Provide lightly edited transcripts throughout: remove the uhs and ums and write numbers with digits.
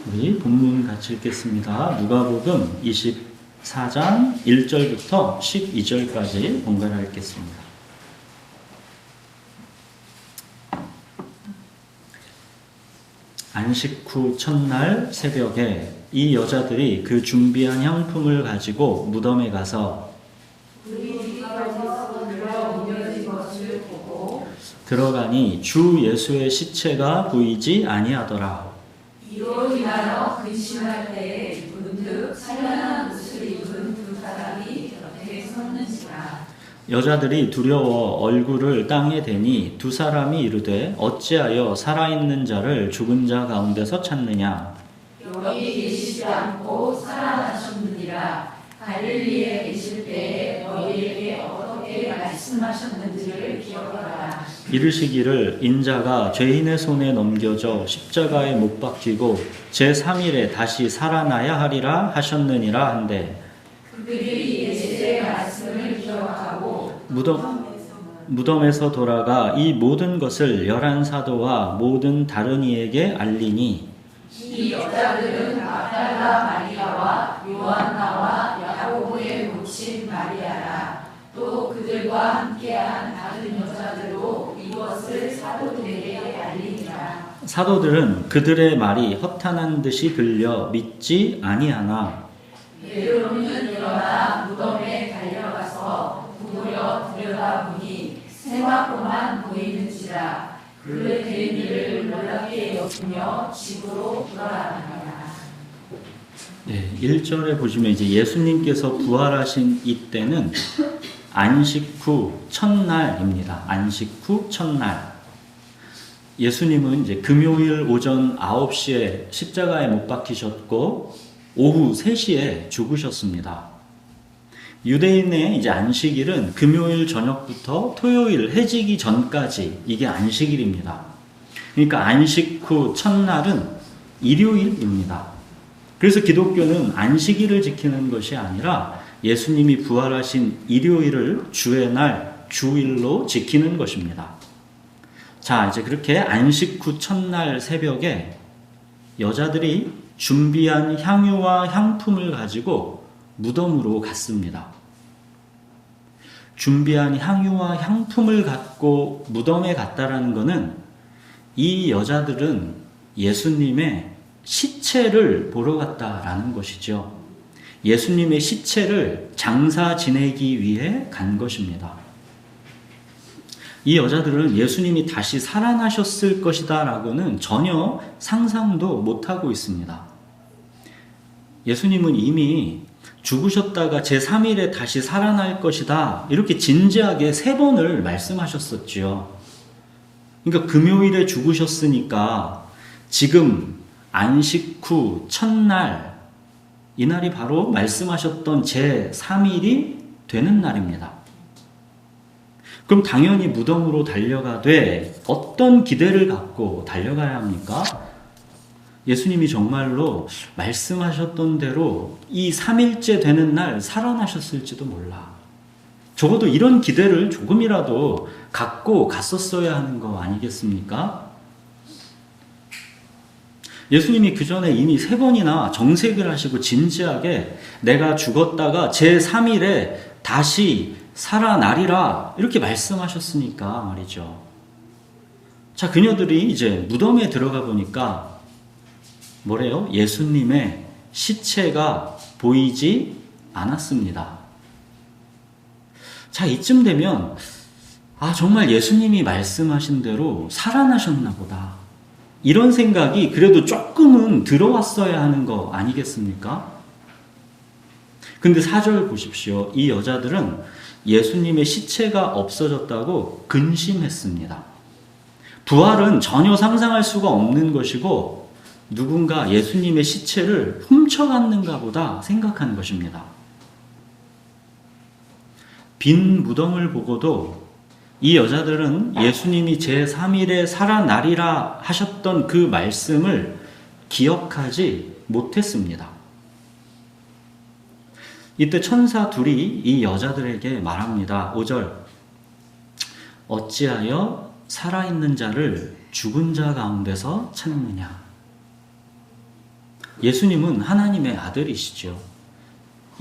우리 본문 같이 읽겠습니다. 누가복음 24장 1절부터 12절까지 번갈아 읽겠습니다. 안식 후 첫날 새벽에 이 여자들이 그 준비한 향품을 가지고 무덤에 가서 들어가니 주 예수의 시체가 보이지 아니하더라. 이로 인하여 근심할 때에 문득 찬란한 옷을 입은 두 사람이 곁에 섰는지라. 여자들이 두려워 얼굴을 땅에 대니 두 사람이 이르되 어찌하여 살아있는 자를 죽은 자 가운데서 찾느냐. 여기 계시지 않고 살아나셨느니라. 갈릴리에 계실 때에 너희에게 어떻게 말씀하셨는지를 기억하라. 이르시기를 인자가 죄인의 손에 넘겨져 십자가에 못 박히고 제3일에 다시 살아나야 하리라 하셨느니라 한데 그들이 예수의 말씀을 기억하고 무덤에서 돌아가 이 모든 것을 11사도와 모든 다른 이에게 알리니 이 여자들은 막달라 마리아와 요한나와 야고보의 모친 마리아라. 또 그들과 함께한 다른 여자들도 이것을 사도들에게 알리니라. 사도들은 그들의 말이 허탄한 듯이 들려 믿지 아니하나 베드로는 일어나 무덤에 달려가서 구부려 들여다보니 세마포만 보이는지라. 그 된 일을 놀랍게 여기며 집으로 돌아가니라. 네, 1절에 보시면 이제 예수님께서 부활하신 이때는 안식 후 첫날입니다. 안식 후 첫날. 예수님은 이제 금요일 오전 9시에 십자가에 못 박히셨고 오후 3시에 죽으셨습니다. 유대인의 이제 안식일은 금요일 저녁부터 토요일 해지기 전까지 이게 안식일입니다. 그러니까 안식 후 첫날은 일요일입니다. 그래서 기독교는 안식일을 지키는 것이 아니라 예수님이 부활하신 일요일을 주의 날, 주일로 지키는 것입니다. 자, 이제 그렇게 안식 후 첫날 새벽에 여자들이 준비한 향유와 향품을 가지고 무덤으로 갔습니다. 준비한 향유와 향품을 갖고 무덤에 갔다라는 것은 이 여자들은 예수님의 시체를 보러 갔다라는 것이죠. 예수님의 시체를 장사 지내기 위해 간 것입니다. 이 여자들은 예수님이 다시 살아나셨을 것이다 라고는 전혀 상상도 못하고 있습니다. 예수님은 이미 죽으셨다가 제3일에 다시 살아날 것이다 이렇게 진지하게 3번을 말씀하셨었죠. 그러니까 금요일에 죽으셨으니까 지금 안식 후 첫날 이날이 바로 말씀하셨던 제3일이 되는 날입니다. 그럼 당연히 무덤으로 달려가되 어떤 기대를 갖고 달려가야 합니까? 예수님이 정말로 말씀하셨던 대로 이 3일째 되는 날 살아나셨을지도 몰라. 적어도 이런 기대를 조금이라도 갖고 갔었어야 하는 거 아니겠습니까? 예수님이 그 전에 이미 3번이나 정색을 하시고 진지하게 내가 죽었다가 제3일에 다시 살아나리라 이렇게 말씀하셨으니까 말이죠. 자, 그녀들이 이제 무덤에 들어가 보니까 뭐래요? 예수님의 시체가 보이지 않았습니다. 자, 이쯤 되면 정말 예수님이 말씀하신 대로 살아나셨나 보다. 이런 생각이 그래도 조금은 들어왔어야 하는 거 아니겠습니까? 근데 4절 보십시오. 이 여자들은 예수님의 시체가 없어졌다고 근심했습니다. 부활은 전혀 상상할 수가 없는 것이고 누군가 예수님의 시체를 훔쳐갔는가 보다 생각한 것입니다. 빈 무덤을 보고도 이 여자들은 예수님이 제3일에 살아나리라 하셨던 그 말씀을 기억하지 못했습니다. 이때 천사 둘이 이 여자들에게 말합니다. 5절 어찌하여 살아있는 자를 죽은 자 가운데서 찾느냐. 예수님은 하나님의 아들이시죠.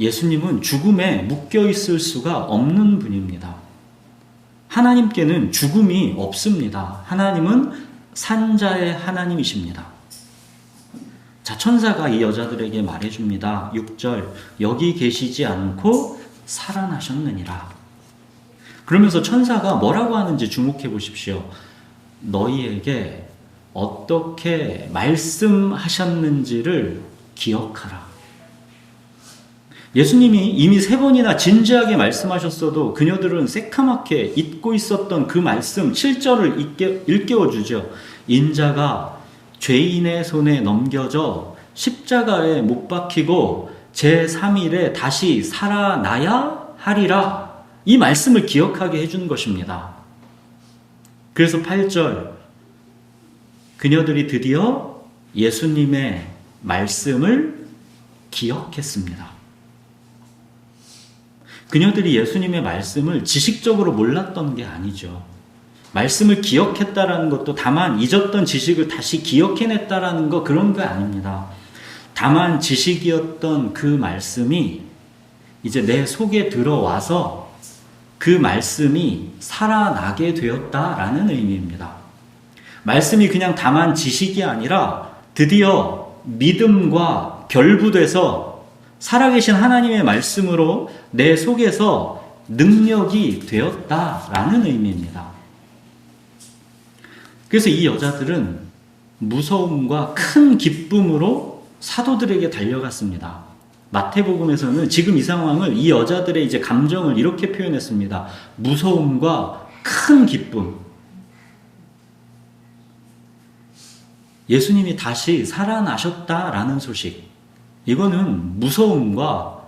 예수님은 죽음에 묶여 있을 수가 없는 분입니다. 하나님께는 죽음이 없습니다. 하나님은 산자의 하나님이십니다. 자, 천사가 이 여자들에게 말해줍니다. 6절, 여기 계시지 않고 살아나셨느니라. 그러면서 천사가 뭐라고 하는지 주목해 보십시오. 너희에게 어떻게 말씀하셨는지를 기억하라. 예수님이 이미 3번이나 진지하게 말씀하셨어도 그녀들은 새카맣게 잊고 있었던 그 말씀 7절을 일깨워주죠. 인자가 죄인의 손에 넘겨져 십자가에 못 박히고 제3일에 다시 살아나야 하리라. 이 말씀을 기억하게 해준 것입니다. 그래서 8절, 그녀들이 드디어 예수님의 말씀을 기억했습니다. 그녀들이 예수님의 말씀을 지식적으로 몰랐던 게 아니죠. 말씀을 기억했다라는 것도 다만 잊었던 지식을 다시 기억해냈다라는 거, 그런 거 아닙니다. 다만 지식이었던 그 말씀이 이제 내 속에 들어와서 그 말씀이 살아나게 되었다라는 의미입니다. 말씀이 그냥 다만 지식이 아니라 드디어 믿음과 결부돼서 살아계신 하나님의 말씀으로 내 속에서 능력이 되었다라는 의미입니다. 그래서 이 여자들은 무서움과 큰 기쁨으로 사도들에게 달려갔습니다. 마태복음에서는 지금 이 상황을, 이 여자들의 이제 감정을 이렇게 표현했습니다. 무서움과 큰 기쁨. 예수님이 다시 살아나셨다라는 소식. 이거는 무서움과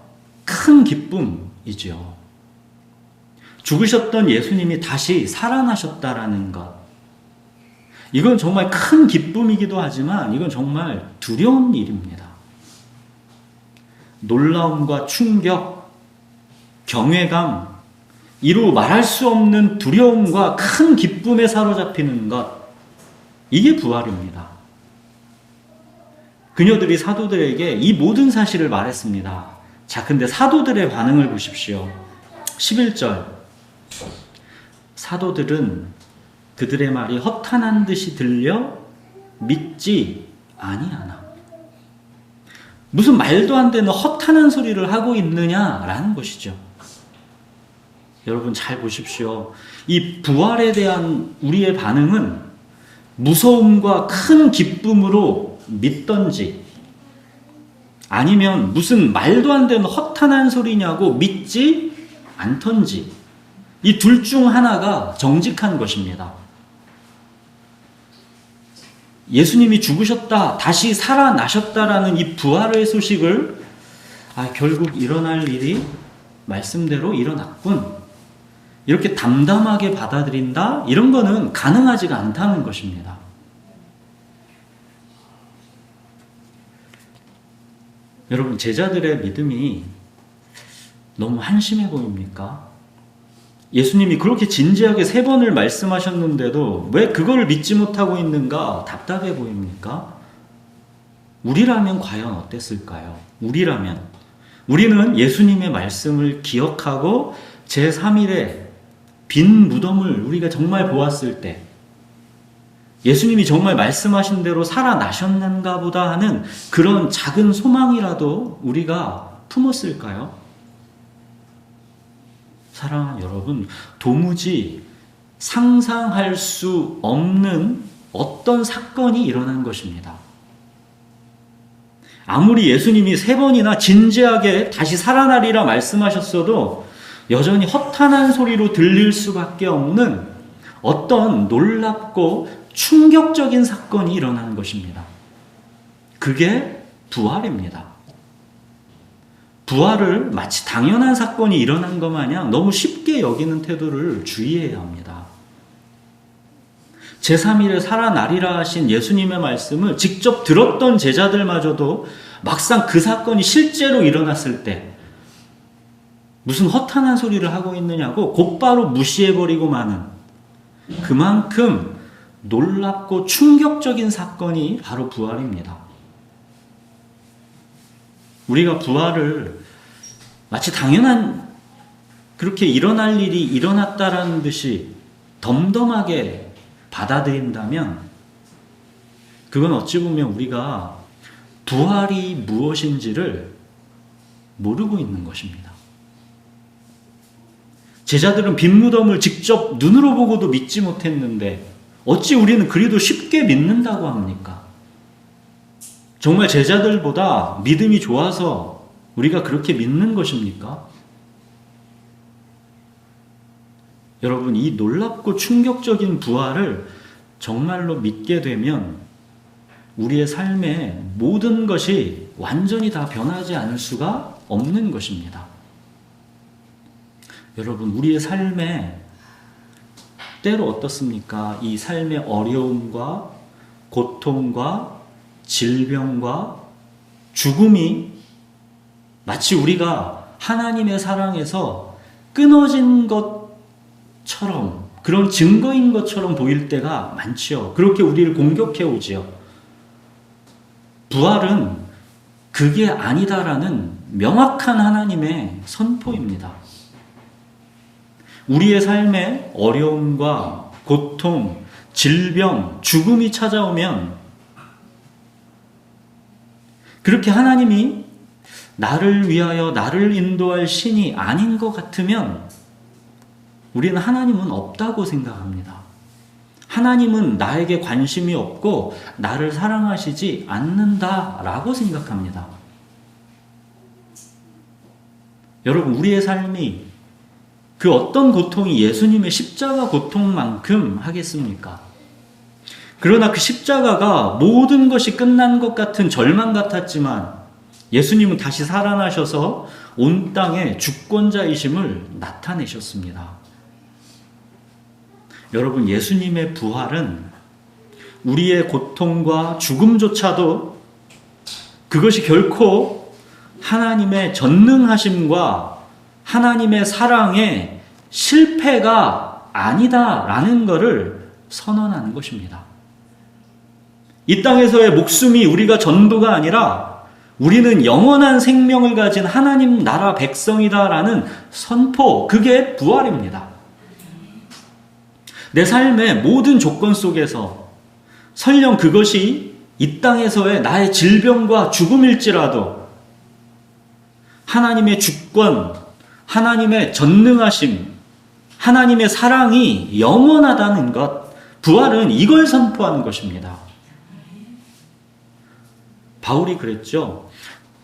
큰 기쁨이죠. 죽으셨던 예수님이 다시 살아나셨다라는 것. 이건 정말 큰 기쁨이기도 하지만 이건 정말 두려운 일입니다. 놀라움과 충격, 경외감, 이루 말할 수 없는 두려움과 큰 기쁨에 사로잡히는 것. 이게 부활입니다. 그녀들이 사도들에게 이 모든 사실을 말했습니다. 자, 근데 사도들의 반응을 보십시오. 11절. 사도들은 그들의 말이 허탄한 듯이 들려 믿지 아니하나. 무슨 말도 안 되는 허탄한 소리를 하고 있느냐라는 것이죠. 여러분 잘 보십시오. 이 부활에 대한 우리의 반응은 무서움과 큰 기쁨으로 믿던지, 아니면 무슨 말도 안 되는 허탄한 소리냐고 믿지 않던지, 이 둘 중 하나가 정직한 것입니다. 예수님이 죽으셨다, 다시 살아나셨다라는 이 부활의 소식을 결국 일어날 일이 말씀대로 일어났군, 이렇게 담담하게 받아들인다, 이런 거는 가능하지가 않다는 것입니다. 여러분, 제자들의 믿음이 너무 한심해 보입니까? 예수님이 그렇게 진지하게 3번을 말씀하셨는데도 왜 그걸 믿지 못하고 있는가 답답해 보입니까? 우리라면 과연 어땠을까요? 우리는 예수님의 말씀을 기억하고 제3일에 빈 무덤을 우리가 정말 보았을 때 예수님이 정말 말씀하신 대로 살아나셨는가 보다 하는 그런 작은 소망이라도 우리가 품었을까요? 사랑하는 여러분, 도무지 상상할 수 없는 어떤 사건이 일어난 것입니다. 아무리 예수님이 3번이나 진지하게 다시 살아나리라 말씀하셨어도 여전히 허탄한 소리로 들릴 수밖에 없는 어떤 놀랍고 충격적인 사건이 일어난 것입니다. 그게 부활입니다. 부활을 마치 당연한 사건이 일어난 것 마냥 너무 쉽게 여기는 태도를 주의해야 합니다. 제3일에 살아나리라 하신 예수님의 말씀을 직접 들었던 제자들마저도 막상 그 사건이 실제로 일어났을 때 무슨 허탄한 소리를 하고 있느냐고 곧바로 무시해버리고 마는, 그만큼 놀랍고 충격적인 사건이 바로 부활입니다. 우리가 부활을 마치 당연한 그렇게 일어날 일이 일어났다라는 듯이 덤덤하게 받아들인다면 그건 어찌 보면 우리가 부활이 무엇인지를 모르고 있는 것입니다. 제자들은 빈 무덤을 직접 눈으로 보고도 믿지 못했는데 어찌 우리는 그리도 쉽게 믿는다고 합니까? 정말 제자들보다 믿음이 좋아서 우리가 그렇게 믿는 것입니까? 여러분, 이 놀랍고 충격적인 부활을 정말로 믿게 되면 우리의 삶의 모든 것이 완전히 다 변하지 않을 수가 없는 것입니다. 여러분, 우리의 삶에 때로 어떻습니까? 이 삶의 어려움과 고통과 질병과 죽음이 마치 우리가 하나님의 사랑에서 끊어진 것처럼, 그런 증거인 것처럼 보일 때가 많지요. 그렇게 우리를 공격해 오지요. 부활은 그게 아니다라는 명확한 하나님의 선포입니다. 우리의 삶에 어려움과 고통, 질병, 죽음이 찾아오면 그렇게 하나님이 나를 위하여 나를 인도할 신이 아닌 것 같으면 우리는 하나님은 없다고 생각합니다. 하나님은 나에게 관심이 없고 나를 사랑하시지 않는다라고 생각합니다. 여러분, 우리의 삶이 그 어떤 고통이 예수님의 십자가 고통만큼 하겠습니까? 그러나 그 십자가가 모든 것이 끝난 것 같은 절망 같았지만 예수님은 다시 살아나셔서 온 땅의 주권자이심을 나타내셨습니다. 여러분, 예수님의 부활은 우리의 고통과 죽음조차도 그것이 결코 하나님의 전능하심과 하나님의 사랑의 실패가 아니다라는 것을 선언하는 것입니다. 이 땅에서의 목숨이 우리가 전부가 아니라 우리는 영원한 생명을 가진 하나님 나라 백성이다라는 선포, 그게 부활입니다. 내 삶의 모든 조건 속에서 설령 그것이 이 땅에서의 나의 질병과 죽음일지라도 하나님의 주권, 하나님의 전능하심, 하나님의 사랑이 영원하다는 것, 부활은 이걸 선포하는 것입니다. 바울이 그랬죠.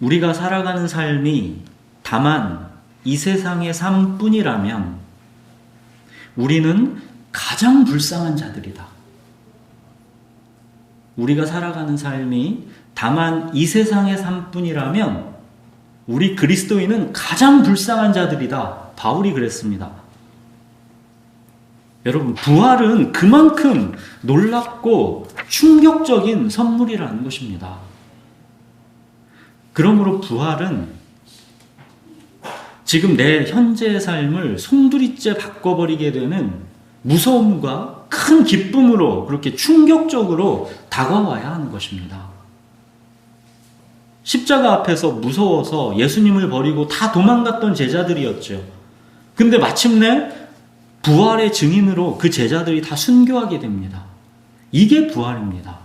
우리가 살아가는 삶이 다만 이 세상의 삶뿐이라면 우리는 가장 불쌍한 자들이다. 우리가 살아가는 삶이 다만 이 세상의 삶뿐이라면 우리 그리스도인은 가장 불쌍한 자들이다. 바울이 그랬습니다. 여러분, 부활은 그만큼 놀랍고 충격적인 선물이라는 것입니다. 그러므로 부활은 지금 내 현재의 삶을 송두리째 바꿔버리게 되는 무서움과 큰 기쁨으로 그렇게 충격적으로 다가와야 하는 것입니다. 십자가 앞에서 무서워서 예수님을 버리고 다 도망갔던 제자들이었죠. 근데 마침내 부활의 증인으로 그 제자들이 다 순교하게 됩니다. 이게 부활입니다.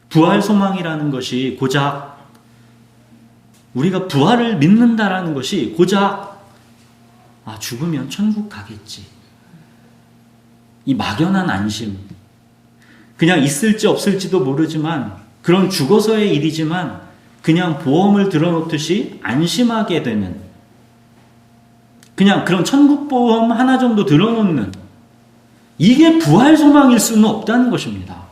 부활 소망이라는 것이 고작 우리가 부활을 믿는다라는 것이 고작 죽으면 천국 가겠지. 이 막연한 안심. 그냥 있을지 없을지도 모르지만 그런 죽어서의 일이지만 그냥 보험을 들어놓듯이 안심하게 되는 그냥 그런 천국보험 하나 정도 들어놓는 이게 부활 소망일 수는 없다는 것입니다.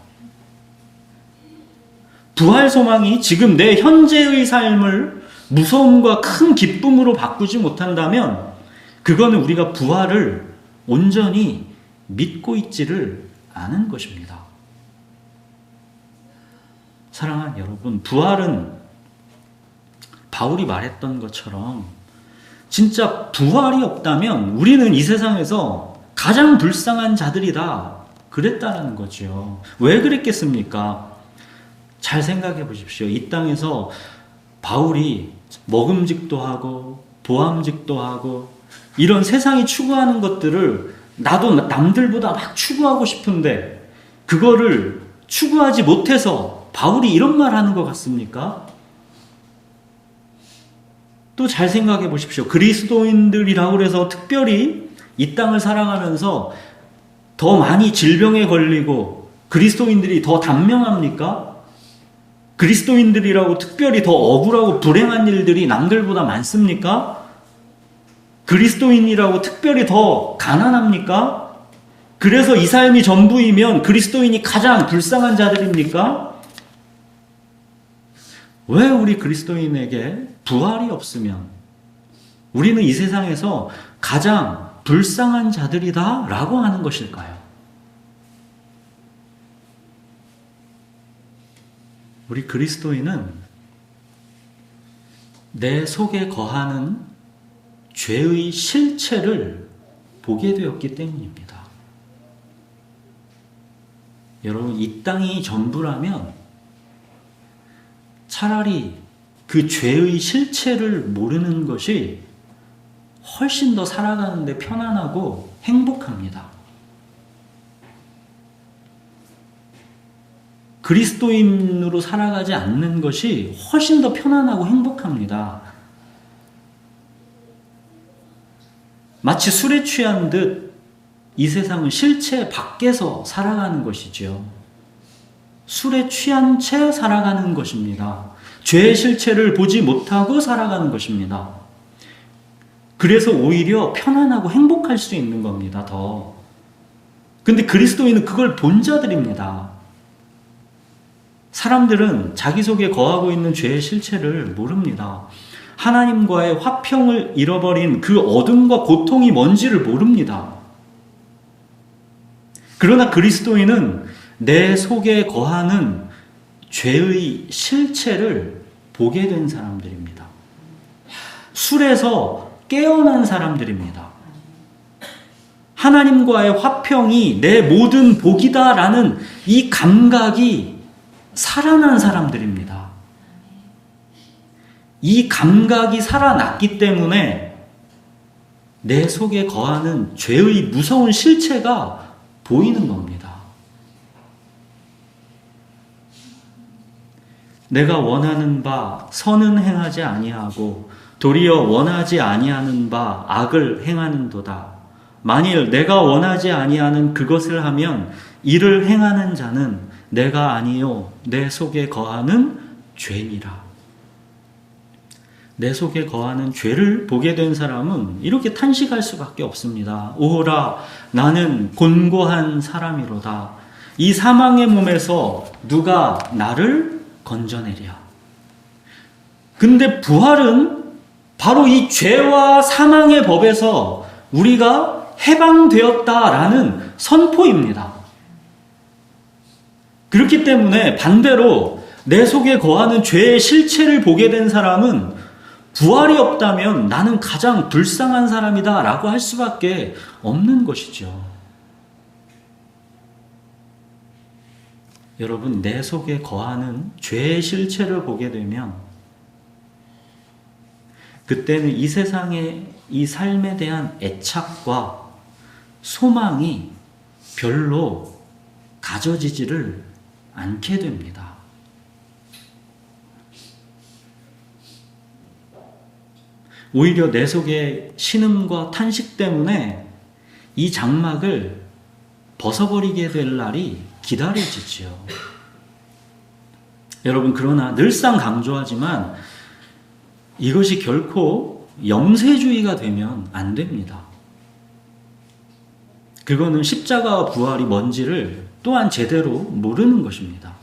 부활 소망이 지금 내 현재의 삶을 무서움과 큰 기쁨으로 바꾸지 못한다면 그거는 우리가 부활을 온전히 믿고 있지를 않은 것입니다. 사랑하는 여러분, 부활은 바울이 말했던 것처럼 진짜 부활이 없다면 우리는 이 세상에서 가장 불쌍한 자들이다 그랬다는 거죠. 왜 그랬겠습니까? 잘 생각해 보십시오. 이 땅에서 바울이 먹음직도 하고 보암직도 하고 이런 세상이 추구하는 것들을 나도 남들보다 막 추구하고 싶은데 그거를 추구하지 못해서 바울이 이런 말 하는 것 같습니까? 또 잘 생각해 보십시오. 그리스도인들이라고 해서 특별히 이 땅을 살아가면서 더 많이 질병에 걸리고 그리스도인들이 더 단명합니까? 그리스도인들이라고 특별히 더 억울하고 불행한 일들이 남들보다 많습니까? 그리스도인이라고 특별히 더 가난합니까? 그래서 이 삶이 전부이면 그리스도인이 가장 불쌍한 자들입니까? 왜 우리 그리스도인에게 부활이 없으면 우리는 이 세상에서 가장 불쌍한 자들이다 라고 하는 것일까요? 우리 그리스도인은 내 속에 거하는 죄의 실체를 보게 되었기 때문입니다. 여러분, 이 땅이 전부라면 차라리 그 죄의 실체를 모르는 것이 훨씬 더 살아가는데 편안하고 행복합니다. 그리스도인으로 살아가지 않는 것이 훨씬 더 편안하고 행복합니다. 마치 술에 취한 듯 이 세상은 실체 밖에서 살아가는 것이지요. 술에 취한 채 살아가는 것입니다. 죄의 실체를 보지 못하고 살아가는 것입니다. 그래서 오히려 편안하고 행복할 수 있는 겁니다. 더. 근데 그리스도인은 그걸 본 자들입니다. 사람들은 자기 속에 거하고 있는 죄의 실체를 모릅니다. 하나님과의 화평을 잃어버린 그 어둠과 고통이 뭔지를 모릅니다. 그러나 그리스도인은 내 속에 거하는 죄의 실체를 보게 된 사람들입니다. 술에서 깨어난 사람들입니다. 하나님과의 화평이 내 모든 복이다라는 이 감각이 살아난 사람들입니다. 이 감각이 살아났기 때문에 내 속에 거하는 죄의 무서운 실체가 보이는 겁니다. 내가 원하는 바 선은 행하지 아니하고 도리어 원하지 아니하는 바 악을 행하는도다. 만일 내가 원하지 아니하는 그것을 하면 이를 행하는 자는 내가 아니요 내 속에 거하는 죄니라. 내 속에 거하는 죄를 보게 된 사람은 이렇게 탄식할 수밖에 없습니다. 오호라 나는 곤고한 사람이로다. 이 사망의 몸에서 누가 나를 건져내랴. 근데 부활은 바로 이 죄와 사망의 법에서 우리가 해방되었다라는 선포입니다. 그렇기 때문에 반대로 내 속에 거하는 죄의 실체를 보게 된 사람은 부활이 없다면 나는 가장 불쌍한 사람이다 라고 할 수밖에 없는 것이죠. 여러분, 내 속에 거하는 죄의 실체를 보게 되면 그때는 이 세상의 이 삶에 대한 애착과 소망이 별로 가져지지를 않게 됩니다. 오히려 내 속에 신음과 탄식 때문에 이 장막을 벗어버리게 될 날이 기다려지지요. 여러분, 그러나 늘상 강조하지만 이것이 결코 염세주의가 되면 안 됩니다. 그거는 십자가와 부활이 뭔지를 또한 제대로 모르는 것입니다.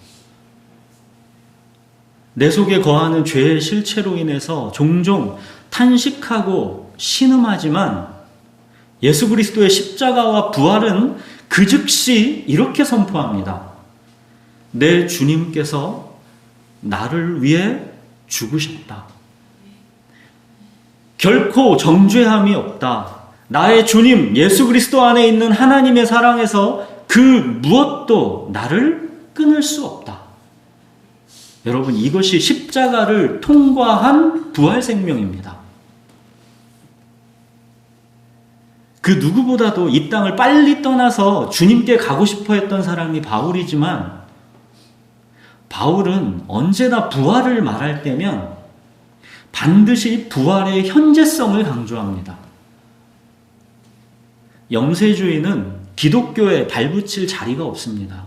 내 속에 거하는 죄의 실체로 인해서 종종 탄식하고 신음하지만 예수 그리스도의 십자가와 부활은 그 즉시 이렇게 선포합니다. 내 주님께서 나를 위해 죽으셨다. 결코 정죄함이 없다. 나의 주님 예수 그리스도 안에 있는 하나님의 사랑에서 그 무엇도 나를 끊을 수 없다. 여러분, 이것이 십자가를 통과한 부활 생명입니다. 그 누구보다도 이 땅을 빨리 떠나서 주님께 가고 싶어 했던 사람이 바울이지만, 바울은 언제나 부활을 말할 때면 반드시 부활의 현재성을 강조합니다. 영세주의는 기독교에 발붙일 자리가 없습니다.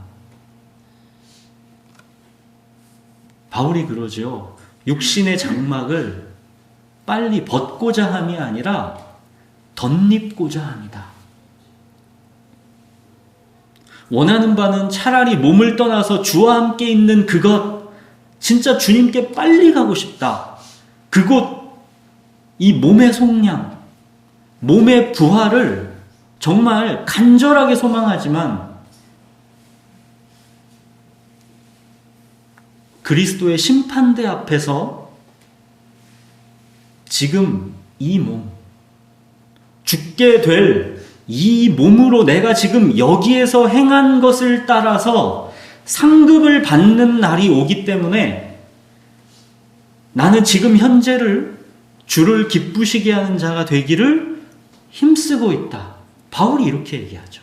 바울이 그러죠. 육신의 장막을 빨리 벗고자 함이 아니라 덧입고자 합니다. 원하는 바는 차라리 몸을 떠나서 주와 함께 있는 그것, 진짜 주님께 빨리 가고 싶다. 그곳, 이 몸의 속량, 몸의 부활을 정말 간절하게 소망하지만 그리스도의 심판대 앞에서 지금 이 몸, 죽게 될 이 몸으로 내가 지금 여기에서 행한 것을 따라서 상급을 받는 날이 오기 때문에 나는 지금 현재를 주를 기쁘시게 하는 자가 되기를 힘쓰고 있다. 바울이 이렇게 얘기하죠.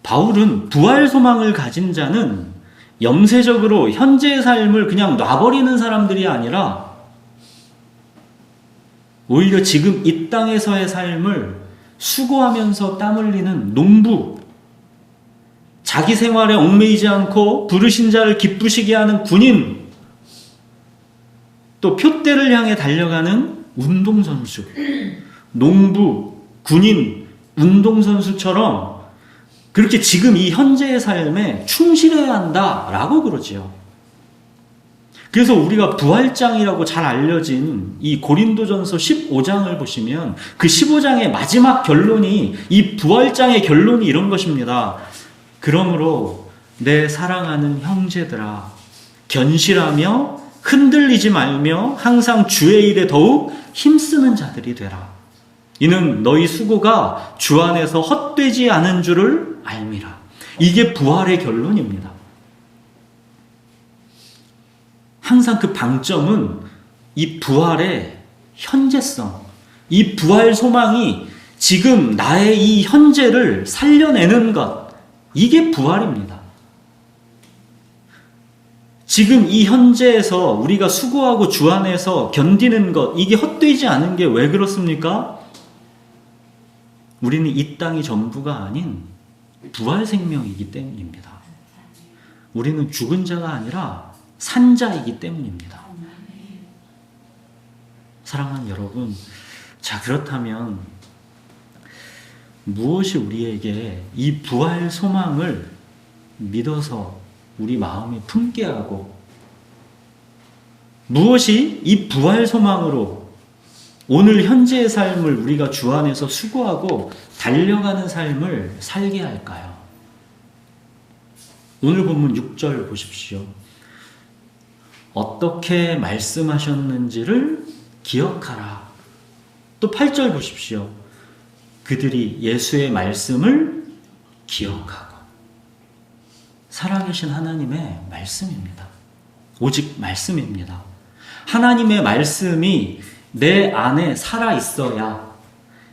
바울은 부활 소망을 가진 자는 염세적으로 현재의 삶을 그냥 놔버리는 사람들이 아니라 오히려 지금 이 땅에서의 삶을 수고하면서 땀 흘리는 농부, 자기 생활에 얽매이지 않고 부르신 자를 기쁘시게 하는 군인, 또 표대를 향해 달려가는 운동선수, 농부, 군인, 운동선수처럼 그렇게 지금 이 현재의 삶에 충실해야 한다라고 그러지요. 그래서 우리가 부활장이라고 잘 알려진 이 고린도전서 15장을 보시면 그 15장의 마지막 결론이, 이 부활장의 결론이 이런 것입니다. 그러므로 내 사랑하는 형제들아, 견실하며 흔들리지 말며 항상 주의 일에 더욱 힘쓰는 자들이 되라. 이는 너희 수고가 주 안에서 헛되지 않은 줄을 알미라. 이게 부활의 결론입니다. 항상 그 방점은 이 부활의 현재성, 이 부활 소망이 지금 나의 이 현재를 살려내는 것, 이게 부활입니다. 지금 이 현재에서 우리가 수고하고 주 안에서 견디는 것, 이게 헛되지 않은 게 왜 그렇습니까? 우리는 이 땅이 전부가 아닌 부활 생명이기 때문입니다. 우리는 죽은 자가 아니라 산 자이기 때문입니다. 사랑하는 여러분, 자, 그렇다면 무엇이 우리에게 이 부활 소망을 믿어서 우리 마음에 품게 하고, 무엇이 이 부활 소망으로 오늘 현재의 삶을 우리가 주 안에서 수고하고 달려가는 삶을 살게 할까요? 오늘 본문 6절 보십시오. 어떻게 말씀하셨는지를 기억하라. 또 8절 보십시오. 그들이 예수의 말씀을 기억하고. 살아계신 하나님의 말씀입니다. 오직 말씀입니다. 하나님의 말씀이 내 안에 살아있어야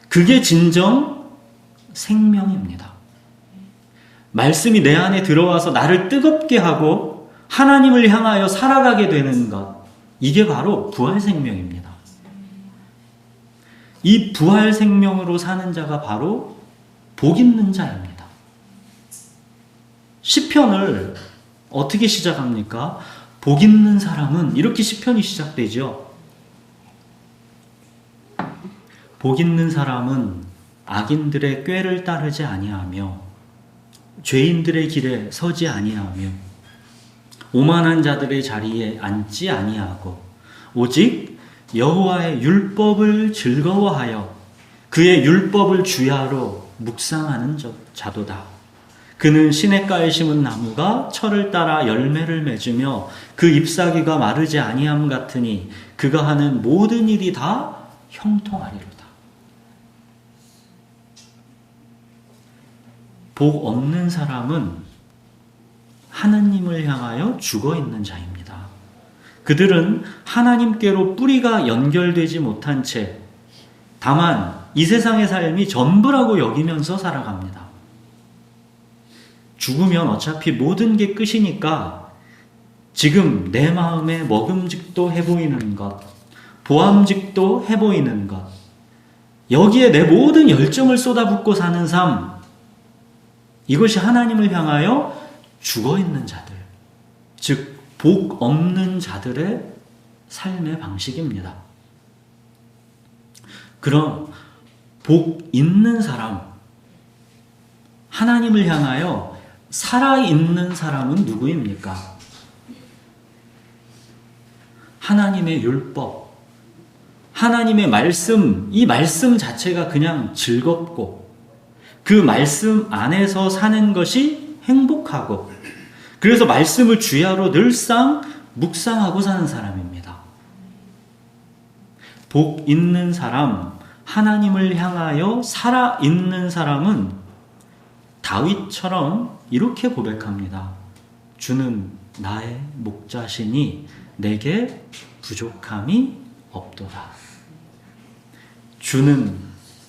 그게 진정 생명입니다. 말씀이 내 안에 들어와서 나를 뜨겁게 하고 하나님을 향하여 살아가게 되는 것, 이게 바로 부활 생명입니다. 이 부활 생명으로 사는 자가 바로 복 있는 자입니다. 시편을 어떻게 시작합니까? 복 있는 사람은, 이렇게 시편이 시작되죠. 복 있는 사람은 악인들의 꾀를 따르지 아니하며 죄인들의 길에 서지 아니하며 오만한 자들의 자리에 앉지 아니하고 오직 여호와의 율법을 즐거워하여 그의 율법을 주야로 묵상하는 자도다. 그는 시냇가에 심은 나무가 철을 따라 열매를 맺으며 그 잎사귀가 마르지 아니함 같으니 그가 하는 모든 일이 다 형통하리로다. 복 없는 사람은 하느님을 향하여 죽어 있는 자입니다. 그들은 하나님께로 뿌리가 연결되지 못한 채 다만 이 세상의 삶이 전부라고 여기면서 살아갑니다. 죽으면 어차피 모든 게 끝이니까 지금 내 마음에 먹음직도 해보이는 것, 보암직도 해보이는 것, 여기에 내 모든 열정을 쏟아붓고 사는 삶, 이것이 하나님을 향하여 죽어있는 자들, 즉 복 없는 자들의 삶의 방식입니다. 그럼 복 있는 사람, 하나님을 향하여 살아있는 사람은 누구입니까? 하나님의 율법, 하나님의 말씀, 이 말씀 자체가 그냥 즐겁고 그 말씀 안에서 사는 것이 행복하고 그래서 말씀을 주야로 늘상 묵상하고 사는 사람입니다. 복 있는 사람, 하나님을 향하여 살아있는 사람은 다윗처럼 이렇게 고백합니다. 주는 나의 목자시니 내게 부족함이 없도다. 주는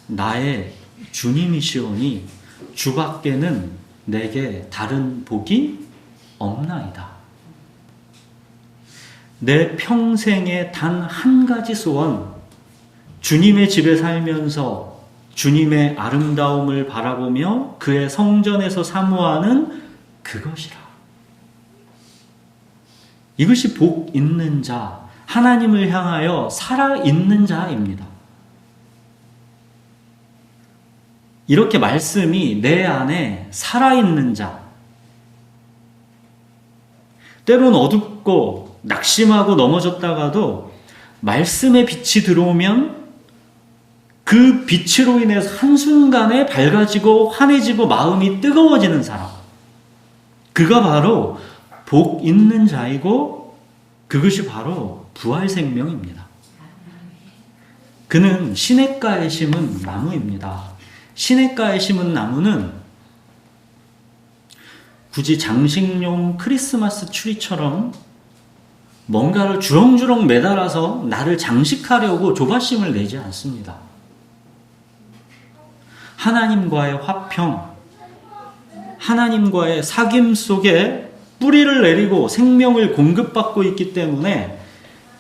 나의 주님이시오니 주밖에는 내게 다른 복이 없나이다. 내 평생의 단 한 가지 소원, 주님의 집에 살면서 주님의 아름다움을 바라보며 그의 성전에서 사모하는 그것이라. 이것이 복 있는 자, 하나님을 향하여 살아있는 자입니다. 이렇게 말씀이 내 안에 살아있는 자, 때론 어둡고 낙심하고 넘어졌다가도 말씀의 빛이 들어오면 그 빛으로 인해서 한순간에 밝아지고 환해지고 마음이 뜨거워지는 사람, 그가 바로 복 있는 자이고 그것이 바로 부활 생명입니다. 그는 시냇가에 심은 나무입니다. 시냇가에 심은 나무는 굳이 장식용 크리스마스 추리처럼 뭔가를 주렁주렁 매달아서 나를 장식하려고 조바심을 내지 않습니다. 하나님과의 화평, 하나님과의 사귐 속에 뿌리를 내리고 생명을 공급받고 있기 때문에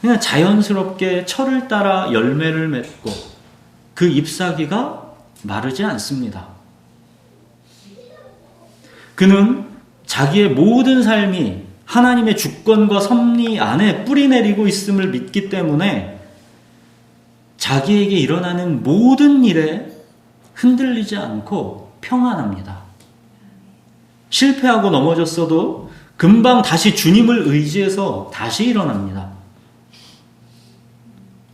그냥 자연스럽게 철을 따라 열매를 맺고 그 잎사귀가 마르지 않습니다. 그는 자기의 모든 삶이 하나님의 주권과 섭리 안에 뿌리 내리고 있음을 믿기 때문에 자기에게 일어나는 모든 일에 흔들리지 않고 평안합니다. 실패하고 넘어졌어도 금방 다시 주님을 의지해서 다시 일어납니다.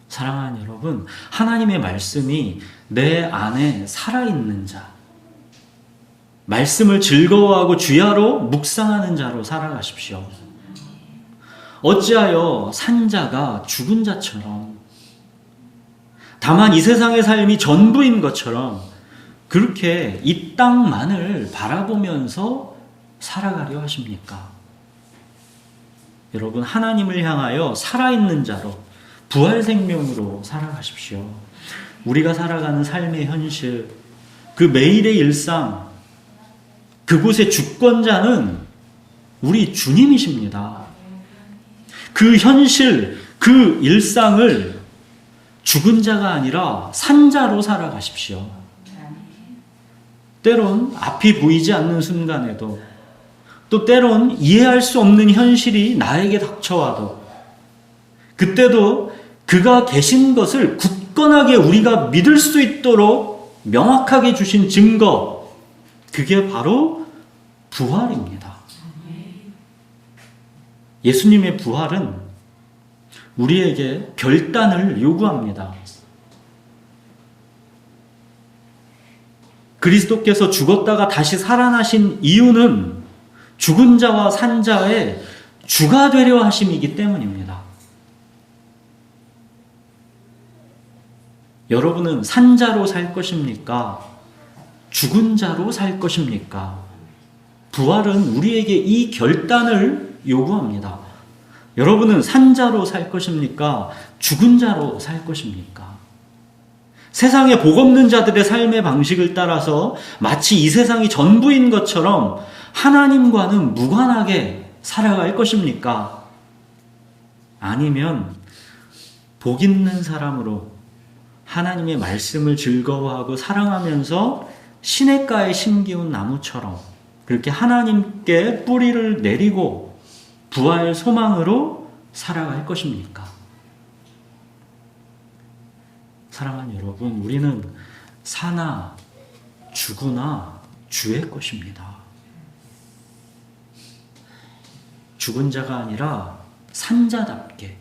사랑하는 여러분, 하나님의 말씀이 내 안에 살아있는 자, 말씀을 즐거워하고 주야로 묵상하는 자로 살아가십시오. 어찌하여 산자가 죽은 자처럼, 다만 이 세상의 삶이 전부인 것처럼 그렇게 이 땅만을 바라보면서 살아가려 하십니까? 여러분, 하나님을 향하여 살아있는 자로 부활 생명으로 살아가십시오. 우리가 살아가는 삶의 현실, 그 매일의 일상, 그곳의 주권자는 우리 주님이십니다. 그 현실, 그 일상을 죽은 자가 아니라 산 자로 살아가십시오. 때론 앞이 보이지 않는 순간에도, 또 때론 이해할 수 없는 현실이 나에게 닥쳐와도, 그때도 그가 계신 것을 굳건하게 우리가 믿을 수 있도록 명확하게 주신 증거, 그게 바로 부활입니다. 예수님의 부활은 우리에게 결단을 요구합니다. 그리스도께서 죽었다가 다시 살아나신 이유는 죽은 자와 산 자의 주가 되려 하심이기 때문입니다. 여러분은 산 자로 살 것입니까? 죽은 자로 살 것입니까? 부활은 우리에게 이 결단을 요구합니다. 여러분은 산 자로 살 것입니까? 죽은 자로 살 것입니까? 세상에 복 없는 자들의 삶의 방식을 따라서 마치 이 세상이 전부인 것처럼 하나님과는 무관하게 살아갈 것입니까? 아니면 복 있는 사람으로 하나님의 말씀을 즐거워하고 사랑하면서 시냇가에 심기운 나무처럼 그렇게 하나님께 뿌리를 내리고 부활 소망으로 살아갈 것입니까? 사랑하는 여러분, 우리는 사나 죽으나 주의 것입니다. 죽은 자가 아니라 산자답게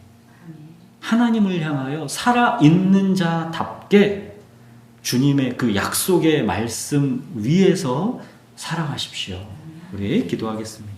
하나님을 향하여 살아있는 자답게 주님의 그 약속의 말씀 위에서 살아가십시오. 우리 기도하겠습니다.